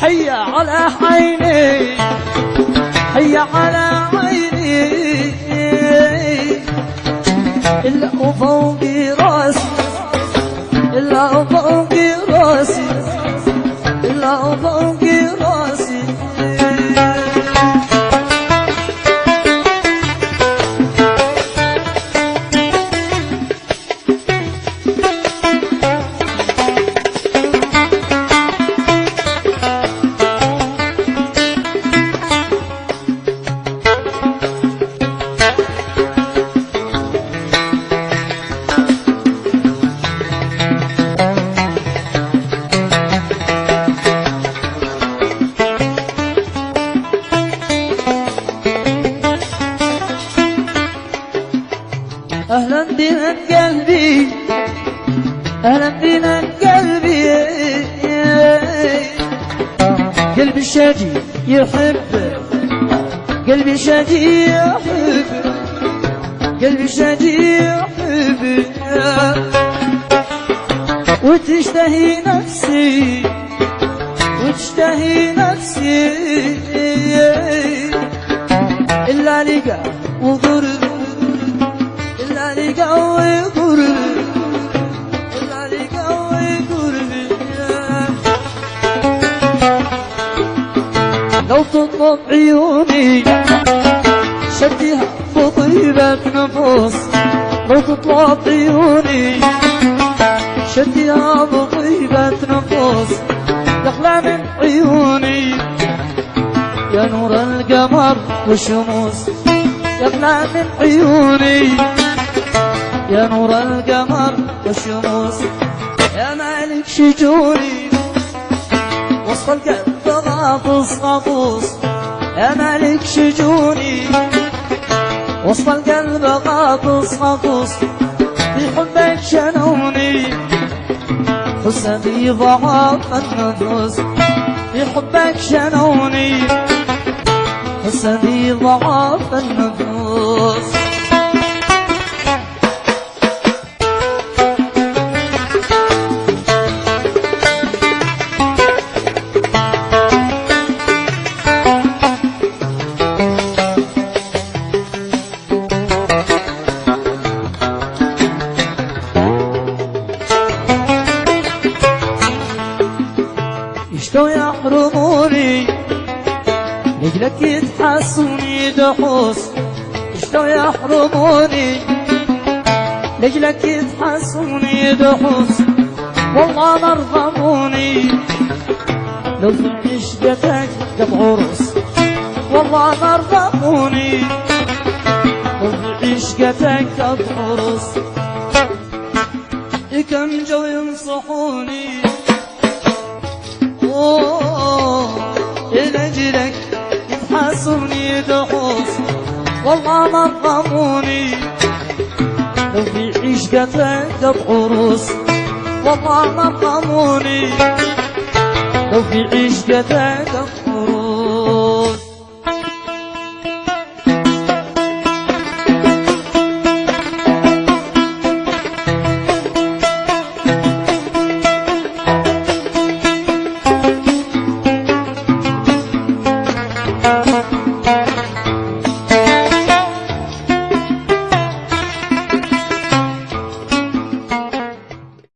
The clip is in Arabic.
حي على عيني حي على عيني إلا وفوقي راسي إلا وفوقي راسي إلا وفوقي راسي أهلا بنا قلبي أهلا بنا قلبي قلبي الشادي يحب قلبي الشادي يحب قلبي الشادي يحب وتشتهي نفسي وتشتهي نفسي إلا لقى وضرب إلا لقوي قربي إلا لقوي قربي لو تطلب عيوني شديها بطيبة نفوس لو تطلب عيوني شديها بطيبة نفوس تخلى من عيوني يا نور القمر والشموس يخلى من عيوني يا نور القمر والشموس يا مالك شجوني وسط القلب غاطس غاطس يا مالك شجوني وسط القلب غاطس غاطس في حبك شنوني حسني ضعاف النفوس في حبك شنوني حسني ضعاف النفوس اشتو يحرموني رجلك يتحسوني دحوس اشتو يحرموني رجلك يتحسوني دحوس والله ما رغموني لو في عشقتك قطع عروس والله ما رغموني لو في عشقتك قطع عروس كم جو ينصحوني لأجلك يتحاسوني دحوس والله ما رغموني لو في عشقتك قطع عروس والله ما رغموني لو في عشقتك